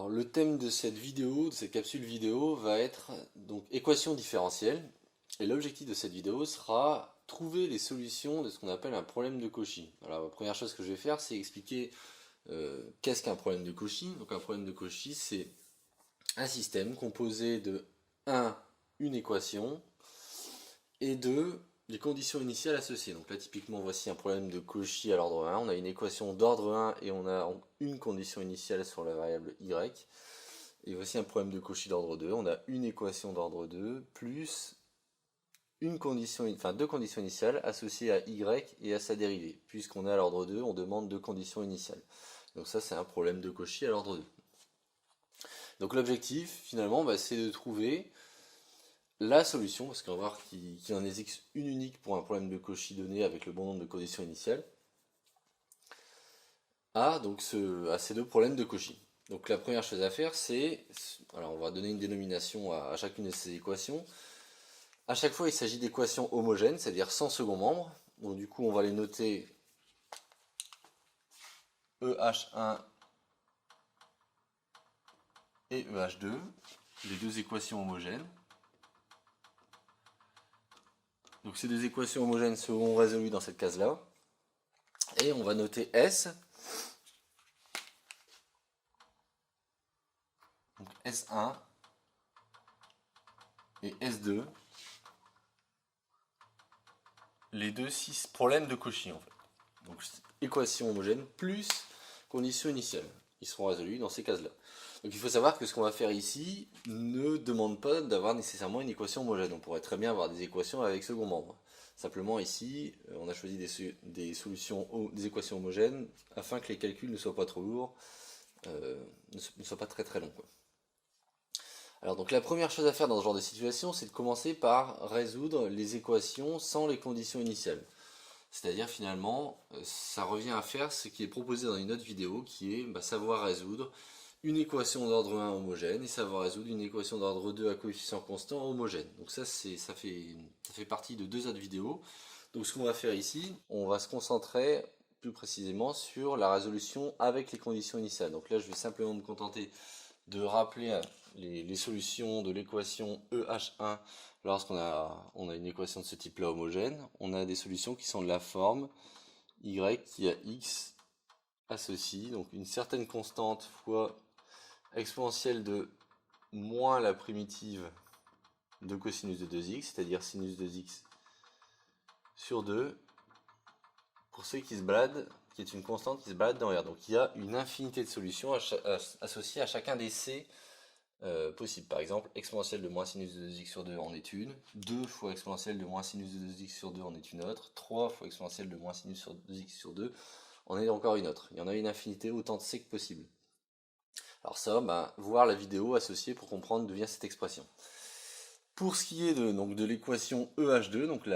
Alors le thème de cette vidéo, de cette capsule vidéo, va être donc équation différentielle. Et l'objectif de cette vidéo sera trouver les solutions de ce qu'on appelle un problème de Cauchy. Alors la première chose que je vais faire, c'est expliquer qu'est-ce qu'un problème de Cauchy. Donc un problème de Cauchy, c'est un système composé de 1, une équation, et 2, les conditions initiales associées. Donc là typiquement voici un problème de Cauchy à l'ordre 1, on a une équation d'ordre 1 et on a une condition initiale sur la variable y. Et voici un problème de Cauchy d'ordre 2, on a une équation d'ordre 2 plus deux conditions initiales associées à y et à sa dérivée. Puisqu'on est à l'ordre 2, on demande deux conditions initiales. Donc ça c'est un problème de Cauchy à l'ordre 2. Donc l'objectif finalement c'est de trouver la solution, parce qu'on va voir qu'il en existe une unique pour un problème de Cauchy donné avec le bon nombre de conditions initiales, à ces deux problèmes de Cauchy. Donc la première chose à faire, c'est, alors on va donner une dénomination à chacune de ces équations. À chaque fois, il s'agit d'équations homogènes, c'est-à-dire sans second membre. Donc du coup, on va les noter EH1 et EH2, les deux équations homogènes. Donc ces deux équations homogènes seront résolues dans cette case-là. Et on va noter S. Donc S1 et S2. Les deux 6 problèmes de Cauchy en fait. Donc équation homogène plus condition initiale. Ils seront résolus dans ces cases-là. Donc il faut savoir que ce qu'on va faire ici ne demande pas d'avoir nécessairement une équation homogène. On pourrait très bien avoir des équations avec second membre. Simplement ici, on a choisi des équations homogènes afin que les calculs ne soient pas trop lourds, ne soient pas très très longs, quoi. Alors donc la première chose à faire dans ce genre de situation, c'est de commencer par résoudre les équations sans les conditions initiales. C'est-à-dire finalement, ça revient à faire ce qui est proposé dans une autre vidéo, qui est savoir résoudre une équation d'ordre 1 homogène et savoir résoudre une équation d'ordre 2 à coefficient constant homogène. Donc ça fait partie de deux autres vidéos. Donc ce qu'on va faire ici, on va se concentrer plus précisément sur la résolution avec les conditions initiales. Donc là je vais simplement me contenter de rappeler les solutions de l'équation EH1 lorsqu'on a une équation de ce type-là homogène. On a des solutions qui sont de la forme y qui a x associe, donc une certaine constante fois exponentielle de moins la primitive de cosinus de 2x, c'est-à-dire sinus de 2x sur 2, pour ce qui se balade, qui est une constante qui se balade dans R. Donc il y a une infinité de solutions associées à chacun des c possible. Par exemple, exponentielle de moins sinus de 2x sur 2 en est une, 2 fois exponentielle de moins sinus de 2x sur 2 en est une autre, 3 fois exponentielle de moins sinus sur 2x sur 2 en est encore une autre. Il y en a une infinité, autant de c que possible. Alors ça, voir la vidéo associée pour comprendre d'où vient cette expression. Pour ce qui est de l'équation EH2, donc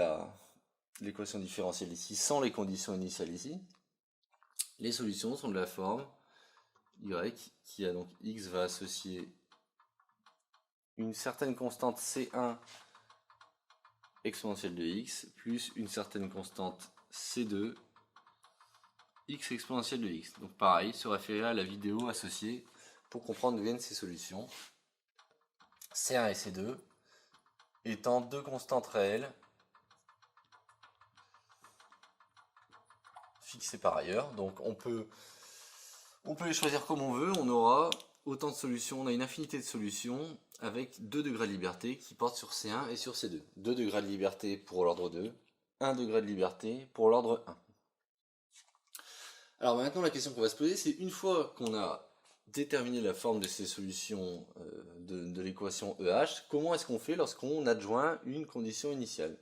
l'équation différentielle ici, sans les conditions initiales ici, les solutions sont de la forme y, qui a donc x va associer une certaine constante C1 exponentielle de x plus une certaine constante C2 x exponentielle de x. Donc pareil, se référer à la vidéo associée pour comprendre d'où viennent ces solutions. C1 et C2 étant deux constantes réelles fixées par ailleurs. Donc on peut les choisir comme on veut, on aura autant de solutions, on a une infinité de solutions avec 2 degrés de liberté qui portent sur C1 et sur C2. 2 degrés de liberté pour l'ordre 2, 1 degré de liberté pour l'ordre 1. Alors maintenant la question qu'on va se poser, c'est une fois qu'on a déterminé la forme de ces solutions de l'équation EH, comment est-ce qu'on fait lorsqu'on adjoint une condition initiale?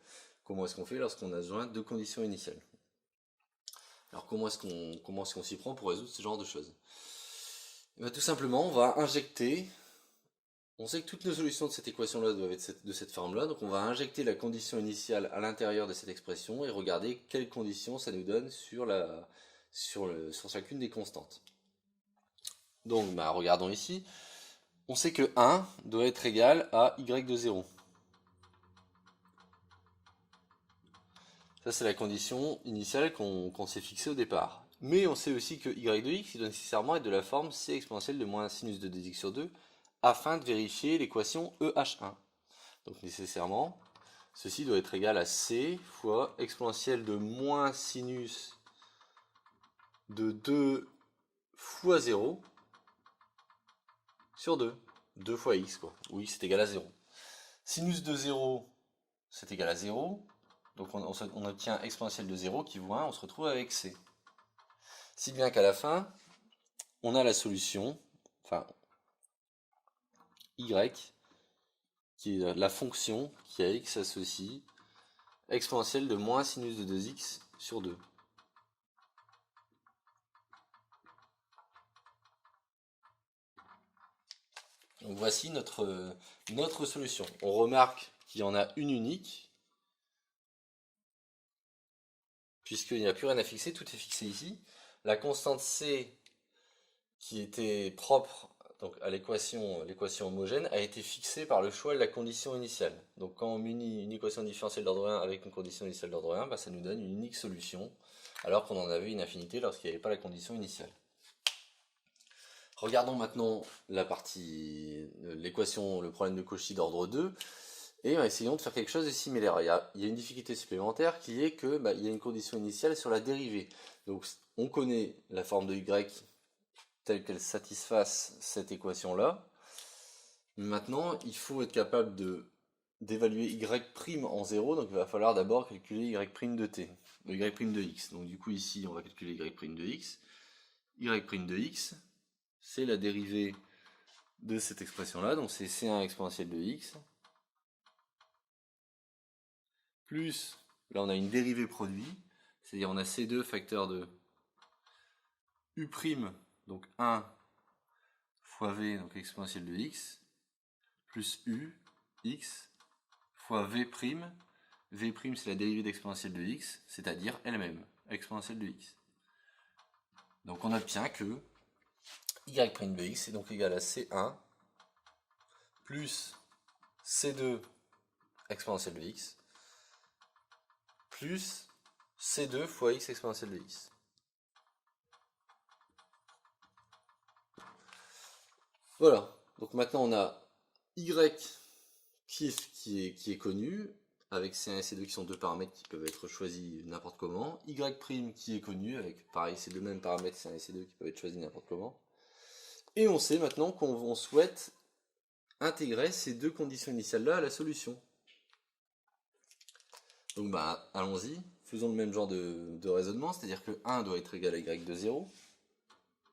Comment est-ce qu'on fait lorsqu'on adjoint deux conditions initiales? Alors comment est-ce qu'on s'y prend pour résoudre ce genre de choses? Tout simplement, on va injecter. On sait que toutes nos solutions de cette équation-là doivent être de cette forme-là, donc on va injecter la condition initiale à l'intérieur de cette expression et regarder quelles conditions ça nous donne sur chacune des constantes. Donc, regardons ici. On sait que 1 doit être égal à y de 0. Ça, c'est la condition initiale qu'on s'est fixée au départ. Mais on sait aussi que y de x il doit nécessairement être de la forme c exponentielle de moins sinus de 2x sur 2 afin de vérifier l'équation EH1. Donc nécessairement, ceci doit être égal à c fois exponentielle de moins sinus de 2 fois 0 sur 2. 2 fois x, quoi. Où x est égal à 0. Sinus de 0, c'est égal à 0. Donc on obtient exponentielle de 0 qui vaut 1, on se retrouve avec c. Si bien qu'à la fin, on a la solution, enfin, y, qui est la fonction qui à x associe exponentielle de moins sinus de 2x sur 2. Donc voici notre solution. On remarque qu'il y en a une unique, puisqu'il n'y a plus rien à fixer, tout est fixé ici. La constante c, qui était propre donc, à l'équation homogène, a été fixée par le choix de la condition initiale. Donc quand on munit une équation différentielle d'ordre 1 avec une condition initiale d'ordre 1, bah, ça nous donne une unique solution, alors qu'on en avait une infinité lorsqu'il n'y avait pas la condition initiale. Regardons maintenant la partie, l'équation, le problème de Cauchy d'ordre 2, et essayons de faire quelque chose de similaire. Il y a une difficulté supplémentaire qui est que il y a une condition initiale sur la dérivée. Donc on connaît la forme de y telle qu'elle satisfasse cette équation-là. Maintenant, il faut être capable d'évaluer y' en 0, donc il va falloir d'abord calculer y' de t, y' de x. Donc du coup ici, on va calculer y' de x. Y' de x, c'est la dérivée de cette expression-là, donc c'est c1 exponentielle de x, plus, là on a une dérivée produit, c'est-à-dire on a c2 facteur de u', donc 1 fois v, donc exponentielle de x, plus u, x, fois v', v' c'est la dérivée d'exponentielle de x, c'est-à-dire elle-même, exponentielle de x. Donc on obtient que y' de x est donc égal à c1 plus c2 exponentielle de x plus c2 fois x exponentielle de x. Voilà, donc maintenant on a y qui est connu, avec c1 et c2 qui sont deux paramètres qui peuvent être choisis n'importe comment, y' qui est connu, avec pareil ces deux mêmes paramètres c1 et c2 qui peuvent être choisis n'importe comment, et on sait maintenant qu'on souhaite intégrer ces deux conditions initiales-là à la solution. Donc allons-y, faisons le même genre de raisonnement, c'est-à-dire que 1 doit être égal à y de 0,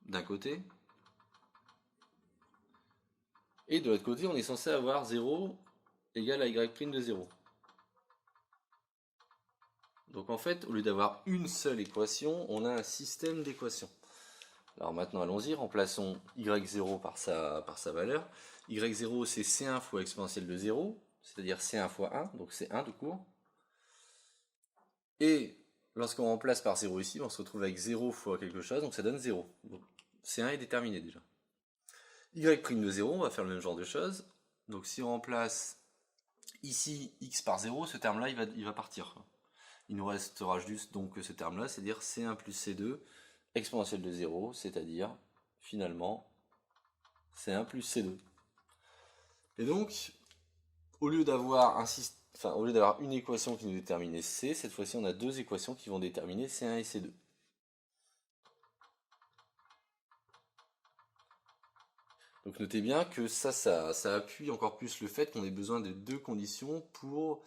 d'un côté, et de l'autre côté, on est censé avoir 0 égale à y' de 0. Donc en fait, au lieu d'avoir une seule équation, on a un système d'équations. Alors maintenant, allons-y, remplaçons y0 par sa valeur. y0, c'est c1 fois exponentielle de 0, c'est-à-dire c1 fois 1, donc c'est 1 tout court. Et lorsqu'on remplace par 0 ici, on se retrouve avec 0 fois quelque chose, donc ça donne 0. Donc c1 est déterminé déjà. Y' de 0, on va faire le même genre de choses. Donc si on remplace ici x par 0, ce terme-là, il va partir. Il nous restera juste donc ce terme-là, c'est-à-dire c1 plus c2 exponentielle de 0, c'est-à-dire finalement c1 plus c2. Et donc, au lieu d'avoir une équation qui nous déterminait c, cette fois-ci on a deux équations qui vont déterminer c1 et c2. Donc notez bien que ça appuie encore plus le fait qu'on ait besoin de deux conditions pour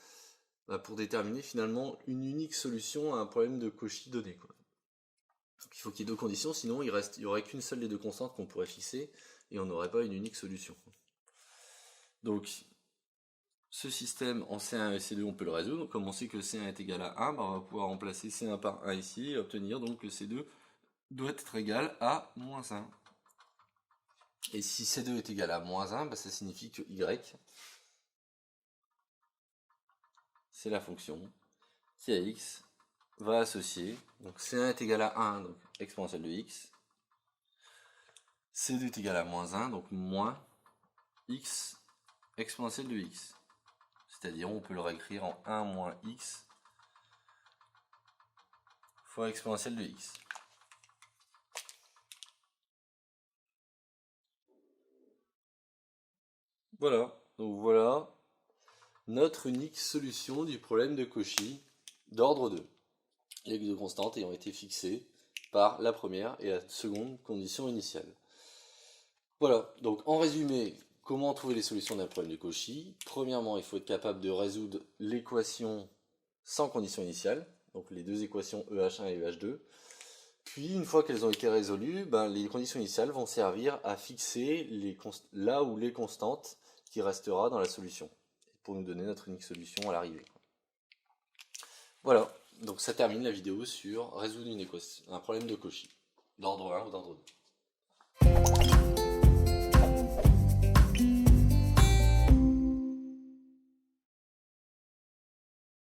déterminer finalement une unique solution à un problème de Cauchy donné. Donc il faut qu'il y ait deux conditions, sinon il n'y aurait qu'une seule des deux constantes qu'on pourrait fixer et on n'aurait pas une unique solution. Donc ce système en C1 et C2 on peut le résoudre. Comme on sait que C1 est égal à 1, on va pouvoir remplacer C1 par 1 ici et obtenir donc que C2 doit être égal à moins 1. Et si C2 est égal à moins 1, ça signifie que Y, c'est la fonction qui à X va associer, donc C1 est égal à 1, donc exponentielle de X, C2 est égal à moins 1, donc moins X exponentielle de X. C'est-à-dire on peut le réécrire en 1 moins X fois exponentielle de X. Voilà, donc voilà notre unique solution du problème de Cauchy d'ordre 2. Les deux constantes ayant été fixées par la première et la seconde condition initiale. Voilà, donc en résumé, comment trouver les solutions d'un problème de Cauchy? Premièrement, il faut être capable de résoudre l'équation sans condition initiale, donc les deux équations EH1 et EH2. Puis, une fois qu'elles ont été résolues, les conditions initiales vont servir à fixer là où les constantes qui restera dans la solution, pour nous donner notre unique solution à l'arrivée. Voilà, donc ça termine la vidéo sur résoudre un problème de Cauchy, d'ordre 1 ou d'ordre 2.